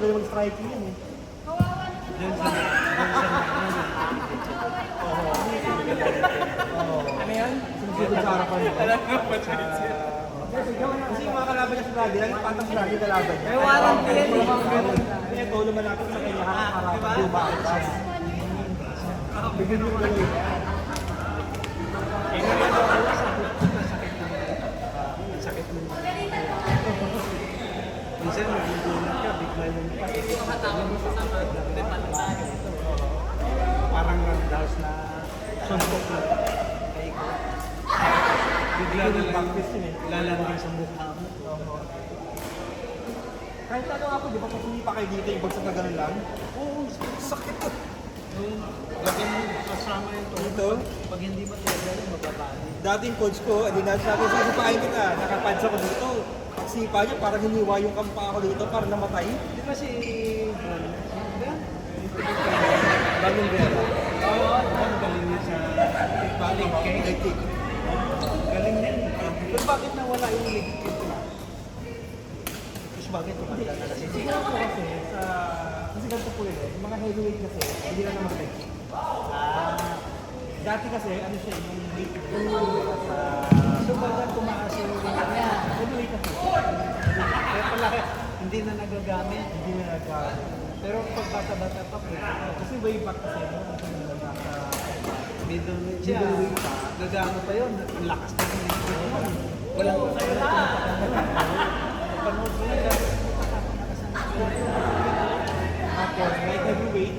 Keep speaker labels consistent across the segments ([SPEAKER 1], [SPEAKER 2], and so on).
[SPEAKER 1] magaling mag-striking yan eh.
[SPEAKER 2] Diyan sa
[SPEAKER 1] Ano yan? Sumusunod sa harapan mo. Kasi yung mga kalaban niya sa Brady, lagi patang sa Brady kalaban niya.
[SPEAKER 3] May warang din.
[SPEAKER 1] Ito, lumalapit sa kanya, harap-harapan, bumakas. Bigyan mo gano'n.
[SPEAKER 2] sakit mo. Minsan magugulat ka, bigla yung parang roundhouse na suntok na paikot. Bigla na lang lalanding sa mukha mo.
[SPEAKER 1] Kahit ano ako, di ba kung hindi pa kayo dito, yung bagsak na gano'n lang?
[SPEAKER 2] Oo, sakit to. Lagyan mo kasama yung to.
[SPEAKER 1] Ito,
[SPEAKER 2] Pag hindi matagal, mababali.
[SPEAKER 1] dating coach ko, hindi na sabi, sisipain kita, nakapads ako dito. Pagsipa niya, parang hiniwa yung kampa ako dito para namatay.
[SPEAKER 2] Di ba si
[SPEAKER 1] Bagong Vera.
[SPEAKER 2] Oo, ang galing niya sa
[SPEAKER 1] Baling
[SPEAKER 2] leg kick. Galing din. Pero bakit nawala yung leg kick na? Tapos bakit tumanda na kasi?
[SPEAKER 1] Siguro po kasi, kasi ganito po yun eh, yung mga heavyweight kasi, hindi na naman leg kick. Dati kasi, ano siya, yung weight sa...
[SPEAKER 2] So bakit tumaas yung niya?
[SPEAKER 1] Heavyweight na po.
[SPEAKER 2] Kaya pala, hindi na nagagamit.
[SPEAKER 1] Hindi na nag-
[SPEAKER 2] Pero pag bata-bata pa, pwede pa.
[SPEAKER 1] kasi way back kasi, nung nasa...
[SPEAKER 2] Middleweight siya.
[SPEAKER 1] Middleweight pa.
[SPEAKER 2] Gagano pa yun. Ang lakas na rin. Walang tayo na panood mo yun.
[SPEAKER 1] Tapos, light heavyweight,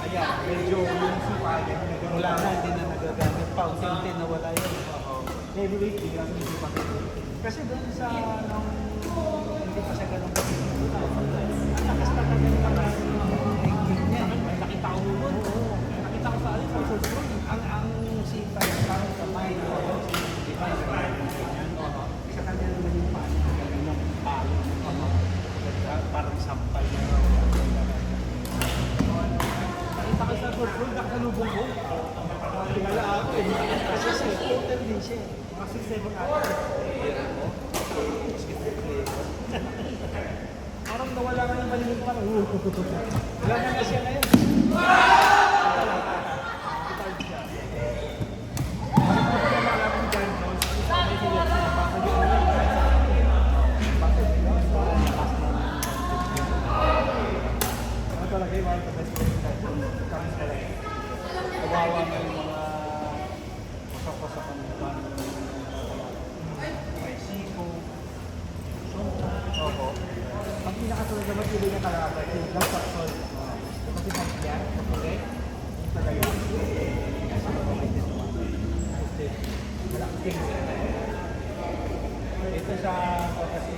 [SPEAKER 1] ayan, medyo yung sipa niya, medyo
[SPEAKER 2] Wala na, hindi na nagagamit pa. Unti-unti nawala yun.
[SPEAKER 1] heavyweight, hindi na yung sipa niya.
[SPEAKER 2] Kasi doon sa nung hindi pa siya ganun kasi ang lakas talaga ng mga hingking niya.
[SPEAKER 1] May nakita ko noon. Nakita ko sa alin, sa social media.
[SPEAKER 2] Ang sipa niya parang kamay ko. Di ba? Sa kanya naman yung palo. Yung palo. Parang sampal na.
[SPEAKER 1] Nakita ko sa social media, nakasalubong ko. Tingala ako eh.
[SPEAKER 2] Kasi sa scooter din siya.
[SPEAKER 1] Mga 6-7 hours. Parang nawala ka ng balinig parang,
[SPEAKER 2] Wala na siya ngayon.
[SPEAKER 1] talaga yung one of the best players talaga.
[SPEAKER 2] Kawawa na yung mga pasak-pasakan ng may siko.
[SPEAKER 1] Opo. Ang pinakasunod naman tuloy na kalaban, yung Black Saxon. Kasi Pagyan, kapuli, yung talaga. Malaking team.
[SPEAKER 2] Ito sa kasi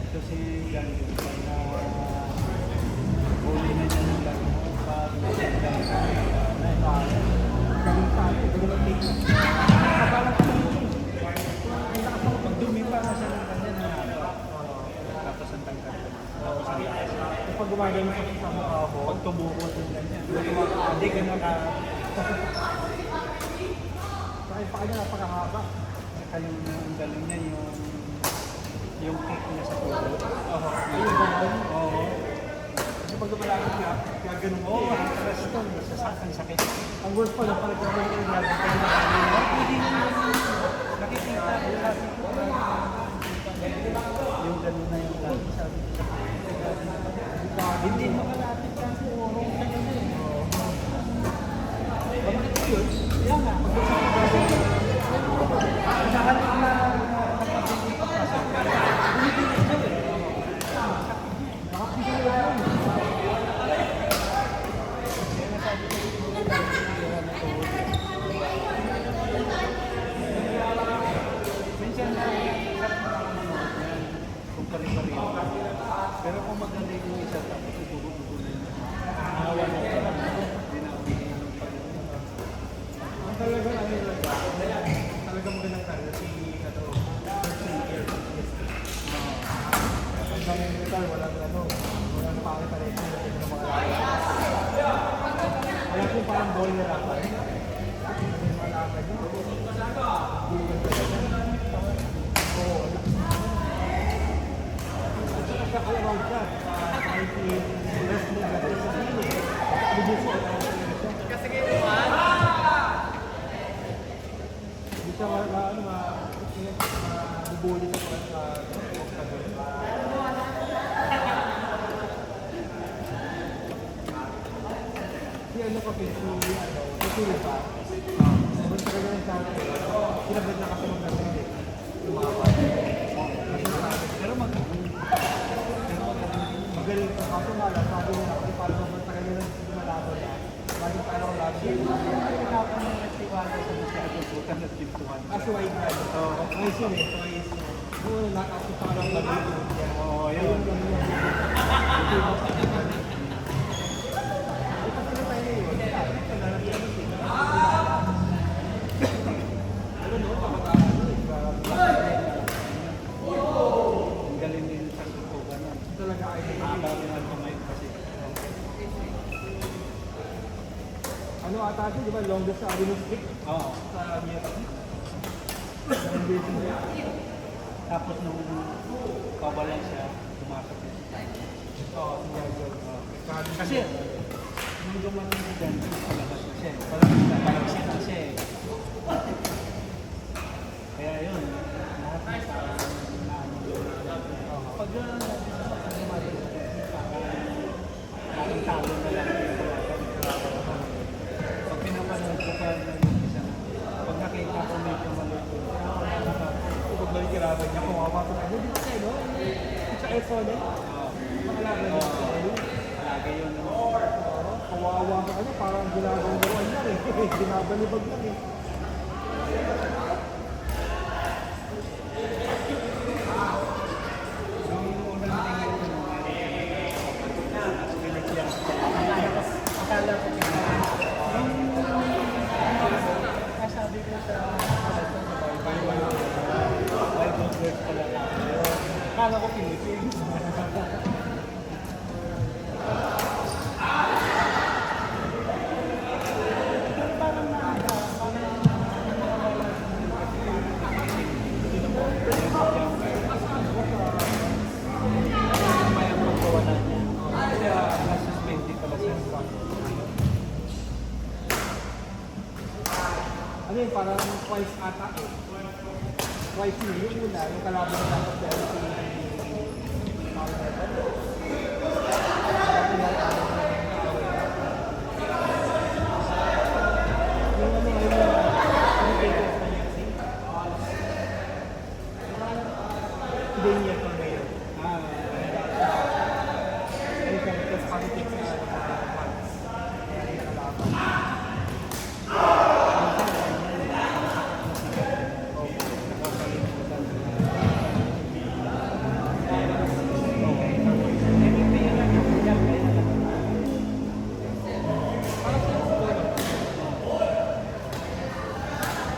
[SPEAKER 2] ito si Jan na huli na niya ng laro pag
[SPEAKER 1] Galing pa, galing mag-take. Kapalang ka lang.
[SPEAKER 2] pag dumi pa na siya ng kanya na tapos ang tangkad.
[SPEAKER 1] Pag gumagano sa mukha ko,
[SPEAKER 2] Pag tumuko din ganyan. Hindi ka naka
[SPEAKER 1] saka yung paa niya napakahaba.
[SPEAKER 2] saka yung ang galing niya yung kick niya sa puso.
[SPEAKER 1] Ayun, ganun.
[SPEAKER 2] Oo.
[SPEAKER 1] Kasi pag gumalakad siya, kaya ganun mo.
[SPEAKER 2] Oo, ang stress to. Ang sakit.
[SPEAKER 1] Ang worst pa lang, parang gano'n yung lagi ka na
[SPEAKER 2] Pwede na nakikita ko kasi yung gano'n na yung lagi sabi ko sa hindi makalapit kasi urong ka na yun.
[SPEAKER 1] Bakit ko yun?
[SPEAKER 2] Kaya nga, sa halip na nakapili pa kasi bumibili siya eh.
[SPEAKER 1] Nakapigil lang.
[SPEAKER 2] Minsan na sarap na ako manood yan kung pari-pari. Pero kung magaling yung isa tapos ibubugo na yun. Awa na ito. Hindi na ako iinom pa rin.
[SPEAKER 1] Ang talaga ano yun lang. Talaga magandang kaya si ano, ang daming metal, walang ano, walang pangit na rin yung mga laban. Alam ko parang ball na laban. Yung mga laban yun. Bugan talaga. Oo. At saka siya all around siya. ano kasi si Silva, doon talaga ng sa akin, sinabad na kasi mag-naging yung mga bata. Kasi nakakit.
[SPEAKER 2] Pero
[SPEAKER 1] Magaling sa kaso nga lang, sabi nila kasi parang matagal nila lumalaban na. Laging parang laban.
[SPEAKER 2] pinapin ng nagtiwala sa masyadong butang at pintuan.
[SPEAKER 1] As white man. Twice yun eh, twice. Oo, nakakit sa parang balitin.
[SPEAKER 2] Oo, yun. Ang galing din sa tutukan nun.
[SPEAKER 1] Talaga ay
[SPEAKER 2] Nakakarating ang kamay kasi.
[SPEAKER 1] ano ata siya, di ba? Longest sa Avenue Street
[SPEAKER 2] Oo.
[SPEAKER 1] sa Miyata. Ang building niya.
[SPEAKER 2] Tapos nung kawalan siya, tumasok siya.
[SPEAKER 1] Oo, si Yago.
[SPEAKER 2] Kasi, nung dumating si Gandhi, palabas na siya. Palabas na siya eh. Kaya yun, lahat ng tao na ano. Pag dumating sa parang talo na lang yung kalaban. Pag pinapanood ko pa yung isa na, pag nakita ko medyo malito,
[SPEAKER 1] Kapag balikiraban niya, kumapasok ako. Di ba kayo, no? Sa Epson eh. Makalaban niya.
[SPEAKER 2] lagi yun.
[SPEAKER 1] Kawawa ka ano, parang ginagawa-gawan lang eh. Ginabalibag lang eh.
[SPEAKER 2] Nung unang tingin ko nung pinagyan, akala ko sabi ko sa Bible verse pala na. Akala ko Philippines. Parang may ang pagkawalan niya. Kaya nasuspended pala siya.
[SPEAKER 1] Ano yun, parang twice ata eh. Twice yun, yung una, yung kalaban na dapat dahil si Mario Neto. Yung ano, yung communicator sa UFC. Hindi niya ito ngayon. Ay, kasi politics na fans. Kaya yung kalaban.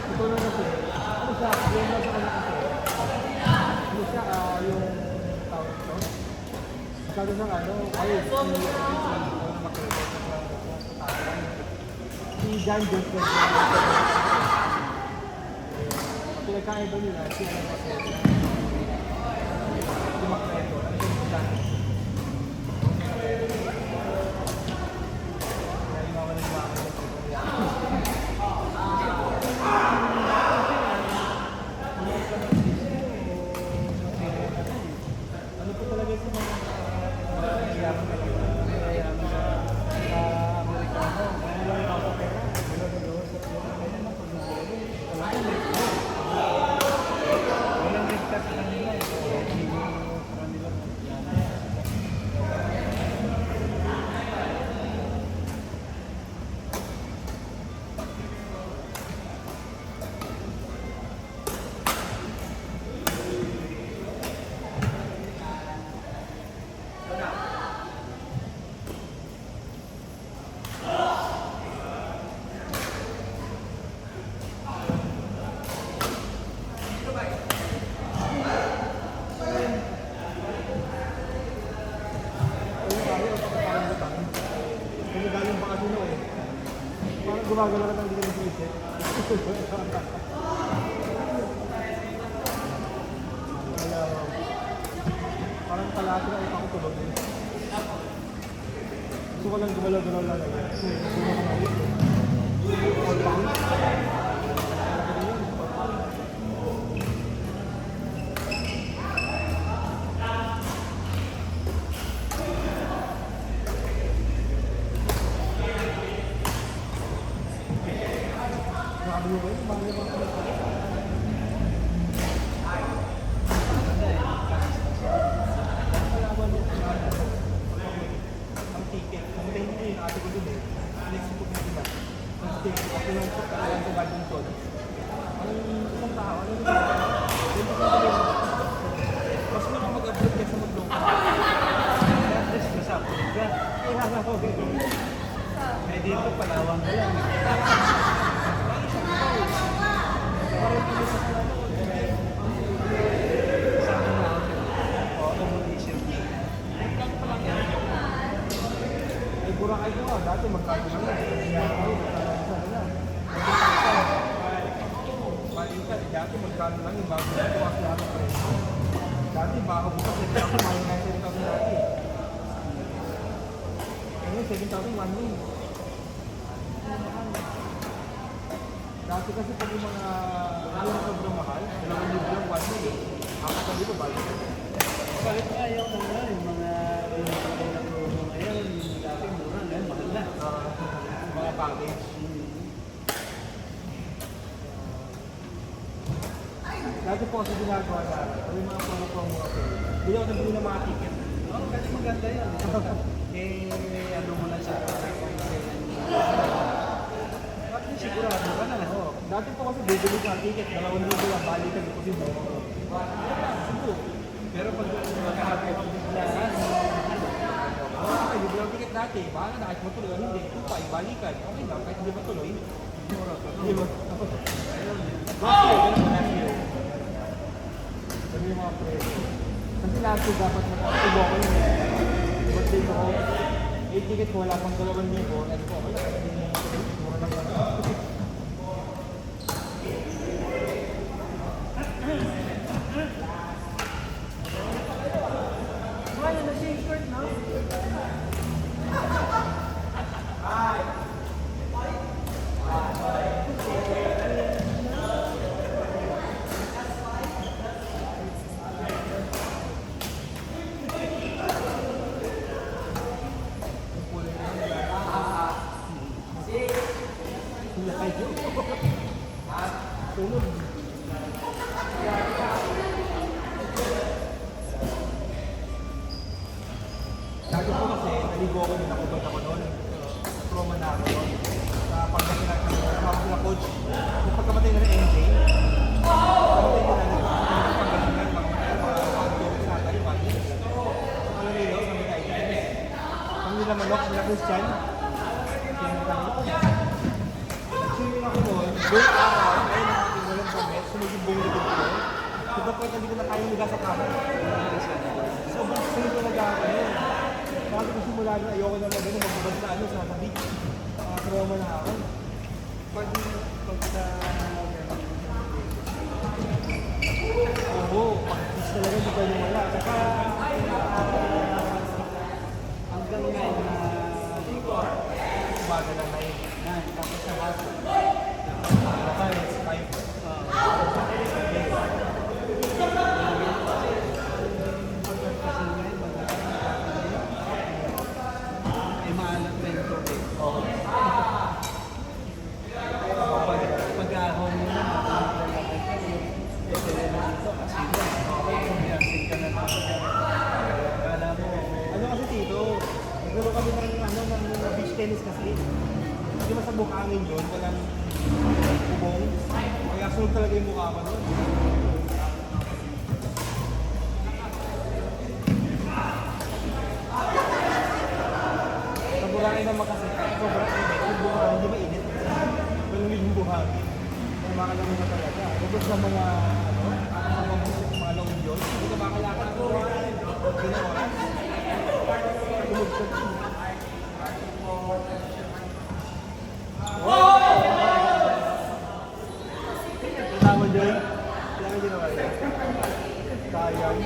[SPEAKER 1] Ito na kasi, ano siya, yung nasa kanya kasi, ano siya, yung tawag ito, masyado siyang ano, ayos, si John Joseph, pinagkaiba nila, si ano kasi, si Macredo, ano yung John? Kaya yung mga nagmamahal ng ano po talaga yung mga
[SPEAKER 2] Mayayaman talaga. Mayayaman sa Amerikano.
[SPEAKER 1] wala yung mga pera.
[SPEAKER 2] Walang ligtas sa kanila eh. Sa kanila.
[SPEAKER 1] Kasi galing pa kasi no eh. Parang gumagala ka ng hindi ka isip. Parang kalahati na ipang tulog eh. Gusto ko lang gumalaw-galaw lang eh. Gusto ko lang mawit eh. All bounce. pinungkot ka lang sa badminton. Ang isang tao, ano yung gano'n? Mas mo na mag-upload ka sa maglungkot.
[SPEAKER 2] At least masapot ka.
[SPEAKER 1] Kaya nga ako,
[SPEAKER 2] Eh dito, Palawan ka lang.
[SPEAKER 1] parang kami sa ano,
[SPEAKER 2] Sabi na ako. Oo, mag-isip.
[SPEAKER 1] ay Boracay ko nga, dati magkano na lang. Balikan, dati magkano lang yung bago na ito kasi ano pa rin. Dati baka bukas ito ako kumain na 7,000 dati. Ngayon 7,000 one way. Dati kasi pag yung mga ano na sobrang mahal, 2,000 lang one way. Ako pa dito balik.
[SPEAKER 2] Bakit ayaw mo nga yung mga pinapalay na promo ngayon, yung dati mura, ngayon mahal na.
[SPEAKER 1] Mga package. Dati po kasi ginagawa na, yung mga promo-promo kasi, bili ako ng bili ng mga ticket.
[SPEAKER 2] Oo, kasi maganda yan. Eh, ano mo na siya, at least sigurado ka na.
[SPEAKER 1] Oo. Dati po kasi bibili ka ng ticket, 2,000 lang balikan ko kasi mo.
[SPEAKER 2] Pero pag magkakapit biglaan,
[SPEAKER 1] Okay, bibili ang ticket dati, baka na kahit matuloy o hindi, kupay, balikan. Okay lang, kahit hindi matuloy. Hindi ba? Last year, ganun po last year. Sabi yung mga preso. Kasi last year dapat magkakasubo ko yun. Birthday ko, 8 ticket ko, wala pang 2,000. Ano po, wala. Mura lang yan. Wala na siya yung short, no? Tulog. Dati po kasi, naligo ako din ako doon ako noon. Trauma na ako doon. Sa pagdating natin, tawag sila coach. Yung pagkamatay na ng MJ, pagkamatay nila na pagkamatay na mga tulog sa tayo, pati. Alam nila, kami tayo. Kami nila manok, nila Christian. Nag-swimming ako noon, buong araw, ayun ang ating walang pamit, sumiging buong likod ko. So, dapat hindi ko na kayang liga sa kama. Sobrang sunod ko nag-aaral. Bago ko simula na ayoko na mag-ano, magbabad na ano sa beach. Trauma na ako.
[SPEAKER 2] pag sa
[SPEAKER 1] Oo, pag-beach talaga hindi kayo wala. Saka,
[SPEAKER 2] hanggang ngayon na
[SPEAKER 1] umaga lang na yun.
[SPEAKER 2] tapos sa hapon.
[SPEAKER 1] Baka it's 5.
[SPEAKER 2] Eh maalat na yung tubig.
[SPEAKER 1] Oo.
[SPEAKER 2] Pag-ahon mo na, maglalakay ka. Ito na dito, kasi umiyasin ka na naman. Kala mo,
[SPEAKER 1] Ano kasi tito, nagkaroon kami ng beach tennis kasi. Hindi ba sa buhangin yun, walang bubong. Kaya sunod talaga yung mukha ko nun. Sa buhangin naman kasi, sobrang init. Yung buhangin, hindi mainit. Walang yung buhangin. Kaya makalaman na talaga. Bukod sa mga, mga long yun, hindi ka makalakad ko. Hindi na oras. Tumugtog. Tawag dyan. Kailangan dyan naman. Sayang.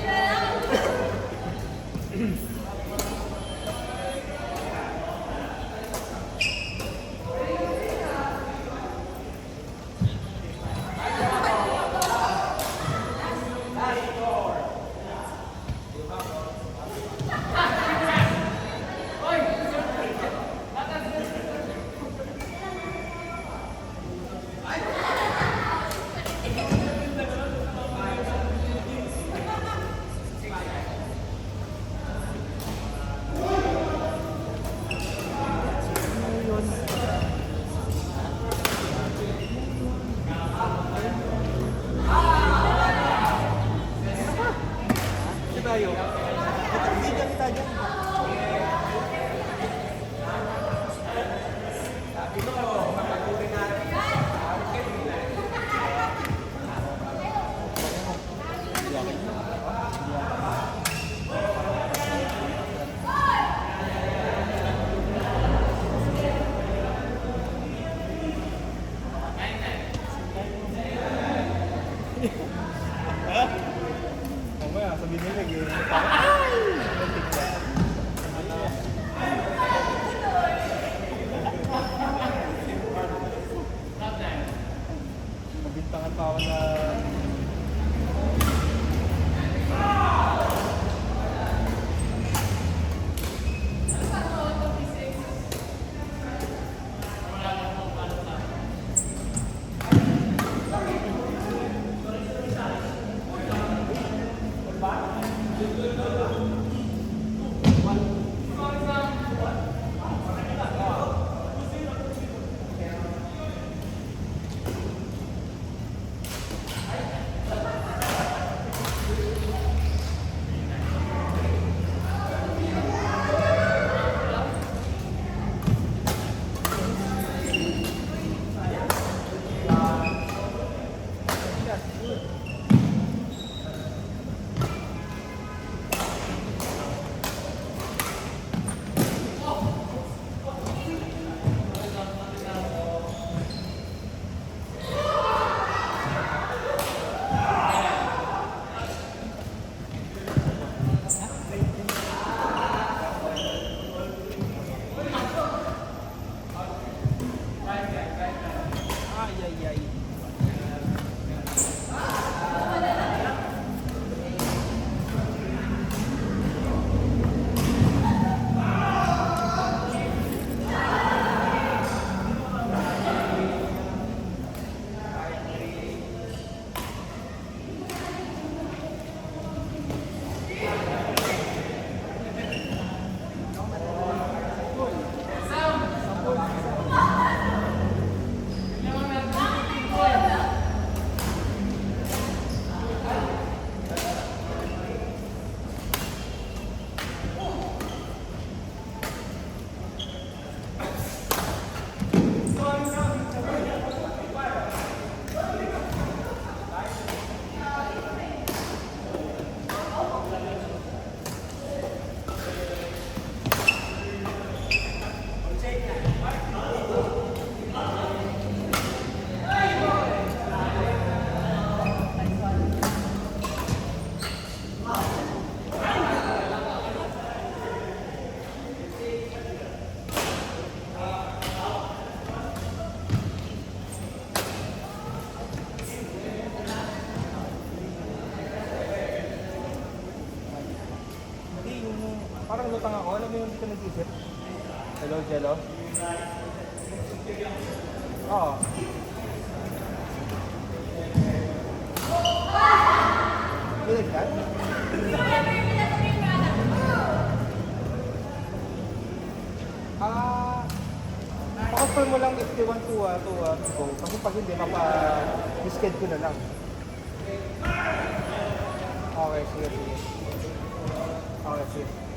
[SPEAKER 1] utang ako. Alam mo yung hindi ka nag-isip? Hello, Jello? Oo. Bilig ka? Pa-confirm mo lang if they want to go. Kasi pag hindi, mapa-discard ko na lang. Okay, sige. Okay, sige.